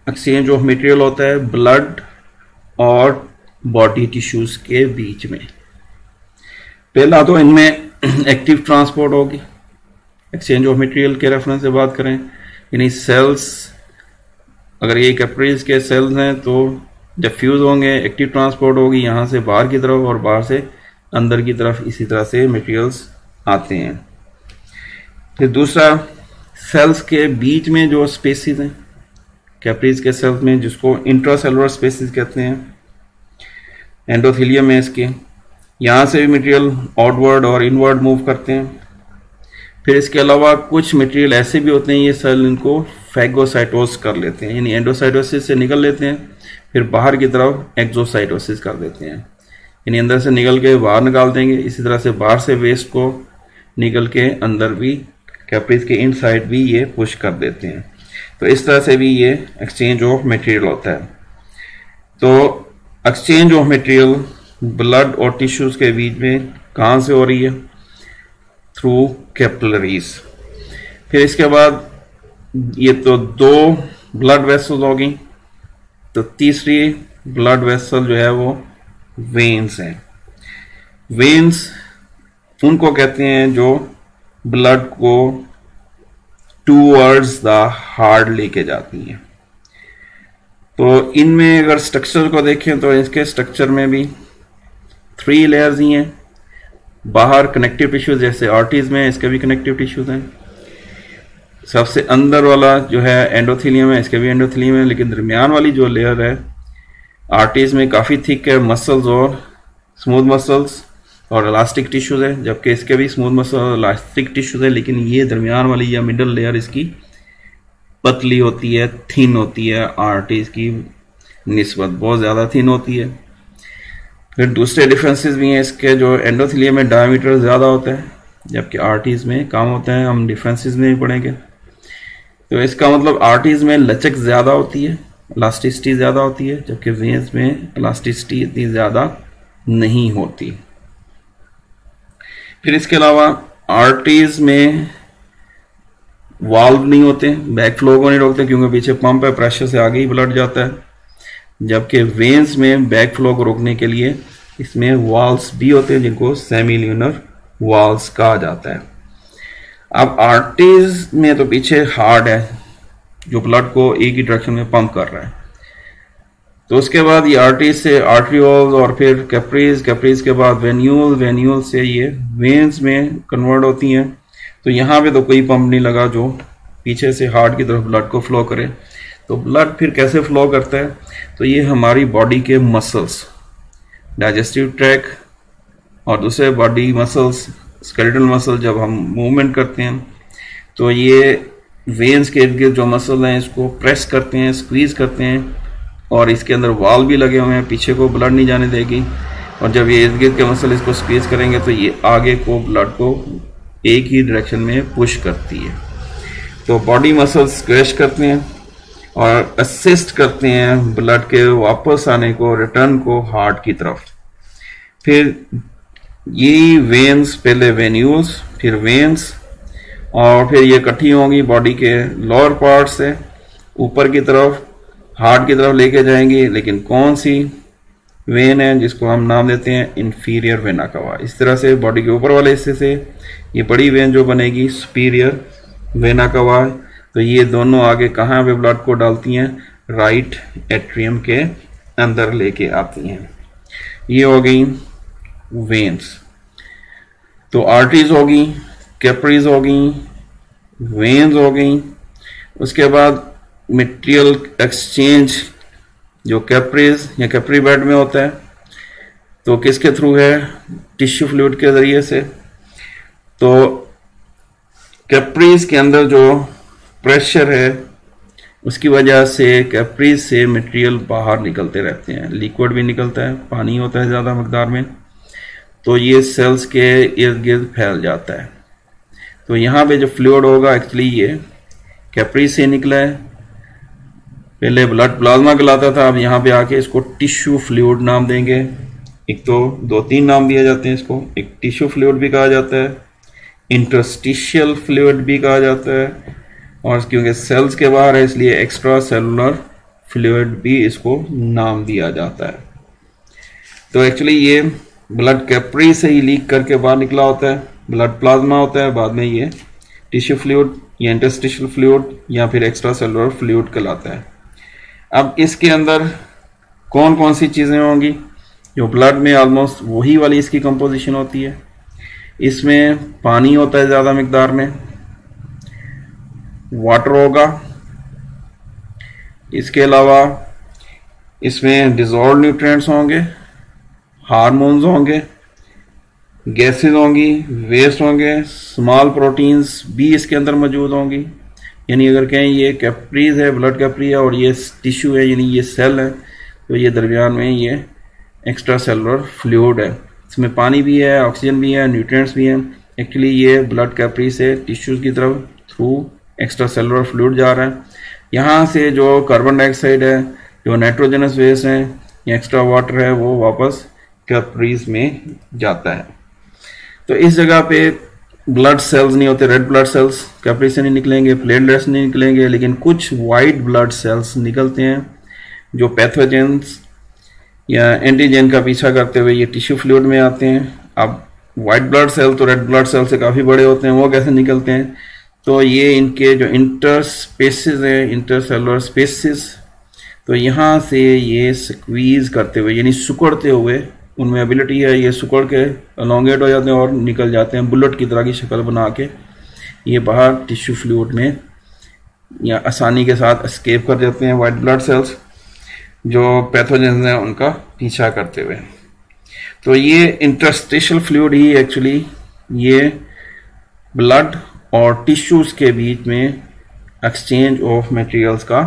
Exchange of material होता है blood और बॉडी टिश्यूज के बीच में। पहला तो इनमें एक्टिव ट्रांसपोर्ट होगी, एक्सचेंज ऑफ मटेरियल के रेफरेंस से बात करें, यानी सेल्स, अगर ये कैपिलरीज के सेल्स हैं तो जब फ्यूज होंगे एक्टिव ट्रांसपोर्ट होगी यहाँ से बाहर की तरफ और बाहर से अंदर की तरफ, इसी तरह से मटेरियल्स आते हैं। फिर दूसरा, सेल्स के बीच में जो स्पेसिस हैं कैपिलरीज के सेल्स में, जिसको इंट्रासेलुलर स्पेसिस कहते हैं, एंडोथेलियम में इसके, यहाँ से भी मटेरियल आउटवर्ड और इनवर्ड मूव करते हैं। फिर इसके अलावा कुछ मटेरियल ऐसे भी होते हैं ये सेल इनको फैगोसाइटोस कर लेते हैं, यानी एंडोसाइटोसिस से निकल लेते हैं फिर बाहर की तरफ एक्सोसाइटोसिस कर देते हैं, यानी अंदर से निकल के बाहर निकाल देंगे। इसी तरह से बाहर से वेस्ट को निकल के अंदर भी कैपिलरीज के इनसाइड भी ये पुश कर देते हैं। तो इस तरह से भी ये एक्सचेंज ऑफ मटेरियल होता है। तो एक्सचेंज ऑफ मटेरियल ब्लड और टिश्यूज के बीच में कहाँ से हो रही है? Through capillaries. फिर इसके बाद ये तो दो ब्लड वेसल्स होगी, तो तीसरी ब्लड वेसल जो है वो वेन्स हैं। वेन्स उनको कहते हैं जो ब्लड को टूवर्ड्स द हार्ट लेके जाती हैं। तो इनमें अगर स्ट्रक्चर को देखें तो इसके स्ट्रक्चर में भी 3 लेयर्स ही हैं। बाहर कनेक्टिव टिश्यूज जैसे आर्टरीज में, इसके भी कनेक्टिव टिश्यूज हैं। सबसे अंदर वाला जो है एंडोथेलियम है, इसके भी एंडोथेलियम है, लेकिन दरमियान वाली जो लेयर है आर्टरीज में काफ़ी थिक है, मसल्स और स्मूथ मसल्स और इलास्टिक टिश्यूज है, जबकि इसके भी स्मूथ मसल और इलास्टिक टिश्यूज है, लेकिन ये दरमियान वाली या मिडल लेयर इसकी पतली होती है, थिन होती है, आर्टरीज की निस्बत बहुत ज़्यादा थिन होती है। फिर दूसरे डिफरेंसेस भी हैं इसके, जो एंडोथेलियम में डायमीटर ज़्यादा होता है जबकि आर्टरीज में कम होता है, हम डिफरेंसेस में भी पढ़ेंगे। तो इसका मतलब आर्टरीज में लचक ज़्यादा होती है, इलास्टिसिटी ज़्यादा होती है, जबकि वेन्स में इलास्टिसिटी इतनी ज़्यादा नहीं होती। फिर इसके अलावा आर्टरीज में वाल्व नहीं होते, बैक फ्लो को नहीं रोकते क्योंकि पीछे पंप है, प्रेशर से आगे ही ब्लड जाता है, जबकि वेन्स में बैक फ्लो को रोकने के लिए इसमें वाल्व्स भी होते हैं जिनको सेमील्यूनर वाल्व्स कहा जाता है। अब आर्टरीज में तो पीछे हार्ट है जो ब्लड को एक ही डायरेक्शन में पंप कर रहा है। तो उसके बाद ये आर्टरीज से आर्ट्रियोल्स और फिर कैपिलरीज, कैपिलरीज के बाद वेन्यूल, वेन्यूल से ये वेन्स में कन्वर्ट होती हैं। तो यहाँ पे तो कोई पंप नहीं लगा जो पीछे से हार्ट की तरफ ब्लड को फ्लो करे। तो ब्लड फिर कैसे फ्लो करता है? तो ये हमारी बॉडी के मसल्स, डाइजेस्टिव ट्रैक और दूसरे बॉडी मसल्स, स्केलेटल मसल, जब हम मूवमेंट करते हैं तो ये वेन्स के इर्द गिर्द जो मसल हैं इसको प्रेस करते हैं, स्क्वीज करते हैं, और इसके अंदर वाल भी लगे हुए हैं, पीछे को ब्लड नहीं जाने देगी। और जब ये इर्द गिर्द के मसल इसको स्क्वीज करेंगे तो ये आगे को ब्लड को एक ही डायरेक्शन में पुश करती है। तो बॉडी मसल्स स्क्वैश करते हैं और असिस्ट करते हैं ब्लड के वापस आने को, रिटर्न को हार्ट की तरफ। फिर ये वेन्स, पहले वेन्यूल्स, फिर वेन्स, और फिर ये इकट्ठी होंगी बॉडी के लोअर पार्ट से ऊपर की तरफ हार्ट की तरफ लेके जाएंगी। लेकिन कौन सी वेन है जिसको हम नाम देते हैं इंफीरियर वेना कवा। इस तरह से बॉडी के ऊपर वाले हिस्से से ये बड़ी वेन जो बनेगी सुपीरियर वेना कवा। तो ये दोनों आगे कहाँ पे ब्लड को डालती हैं? राइट एट्रियम के अंदर लेके आती हैं। ये हो गई वेन्स। तो आर्टरीज होगी, कैपिलरीज हो गई, वेन्स हो गई। उसके बाद मटेरियल एक्सचेंज जो कैपिलरीज या कैपिलरी बेड में होता है तो किसके थ्रू है? टिश्यू फ्लूइड के जरिए से। तो कैपिलरीज के अंदर जो प्रेशर है उसकी वजह से कैपिलरीज से मटेरियल बाहर निकलते रहते हैं, लिक्विड भी निकलता है, पानी होता है ज़्यादा मकदार में, तो ये सेल्स के इर्द गिर्द फैल जाता है। तो यहाँ पे जो फ्लूइड होगा एक्चुअली ये कैपिलरी से निकला है। पहले ब्लड प्लाज्मा कहलाता था, अब यहाँ पे आके इसको टिश्यू फ्लूइड नाम देंगे। एक तो 2-3 नाम दिए जाते हैं इसको, एक टिश्यू फ्लूइड भी कहा जाता है, इंटरस्टिशियल फ्लूइड भी कहा जाता है, और क्योंकि सेल्स के बाहर है इसलिए एक्स्ट्रा सेलुलर फ्लूइड भी इसको नाम दिया जाता है। तो एक्चुअली ये ब्लड कैपरी से ही लीक करके बाहर निकला होता है, ब्लड प्लाज्मा होता है, बाद में ये टिश्यू फ्लूइड या इंटरस्टिशियल फ्लूइड या फिर एक्स्ट्रा सेलुलर फ्लूइड कहलाता है। अब इसके अंदर कौन कौन सी चीज़ें होंगी? जो ब्लड में ऑलमोस्ट वही वाली इसकी कंपोजिशन होती है। इसमें पानी होता है ज़्यादा मिकदार में, वाटर होगा, इसके अलावा इसमें डिजॉल्व न्यूट्रिएंट्स होंगे, हार्मोन्स होंगे, गैसेस होंगी, वेस्ट होंगे, स्मॉल प्रोटीन्स भी इसके अंदर मौजूद होंगी। यानी अगर कहें ये कैपरीज है, ब्लड कैपरी है और ये टिश्यू है यानी ये सेल है, तो ये दरमियान में ये एक्स्ट्रा सेलुलर फ्लूइड है। इसमें पानी भी है, ऑक्सीजन भी है, न्यूट्रिएंट्स भी हैं। एक्चुअली ये ब्लड कैपरी से टिश्यूज की तरफ थ्रू एक्स्ट्रा सेलुलर फ्लूइड जा रहा है। यहाँ से जो कार्बन डाइऑक्साइड है, जो नाइट्रोजनस वेस्ट है या एक्स्ट्रा वाटर है, वो वापस कैपरीज में जाता है। तो इस जगह पे ब्लड सेल्स नहीं होते, रेड ब्लड सेल्स कैपरी से नहीं निकलेंगे, प्लेटलेट्स नहीं निकलेंगे, लेकिन कुछ वाइट ब्लड सेल्स निकलते हैं जो पैथोजेंस या एंटीजन का पीछा करते हुए ये टिश्यू फ्लूइड में आते हैं। अब वाइट ब्लड सेल तो रेड ब्लड सेल से काफ़ी बड़े होते हैं, वो कैसे निकलते हैं? तो ये इनके जो इंटरस्पेसेस हैं, इंटरसेलुलर स्पेसेस, तो यहाँ से ये स्क्वीज करते हुए यानी सुकड़ते हुए, उनमें एबिलिटी है ये सुकड़ के अलोंगेट हो जाते हैं और निकल जाते हैं, बुलेट की तरह की शक्ल बना के ये बाहर टिश्यू फ्लूइड में या आसानी के साथ एस्केप कर जाते हैं वाइट ब्लड सेल्स जो पैथोजेंस हैं उनका पीछा करते हुए। तो ये इंटरस्टिशियल फ्लूइड ही एक्चुअली ये ब्लड और टिश्यूज के बीच में एक्सचेंज ऑफ मटेरियल्स का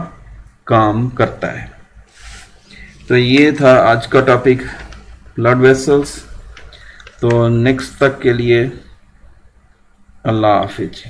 काम करता है। तो ये था आज का टॉपिक, ब्लड वेसल्स। तो नेक्स्ट तक के लिए अल्लाह हाफिज।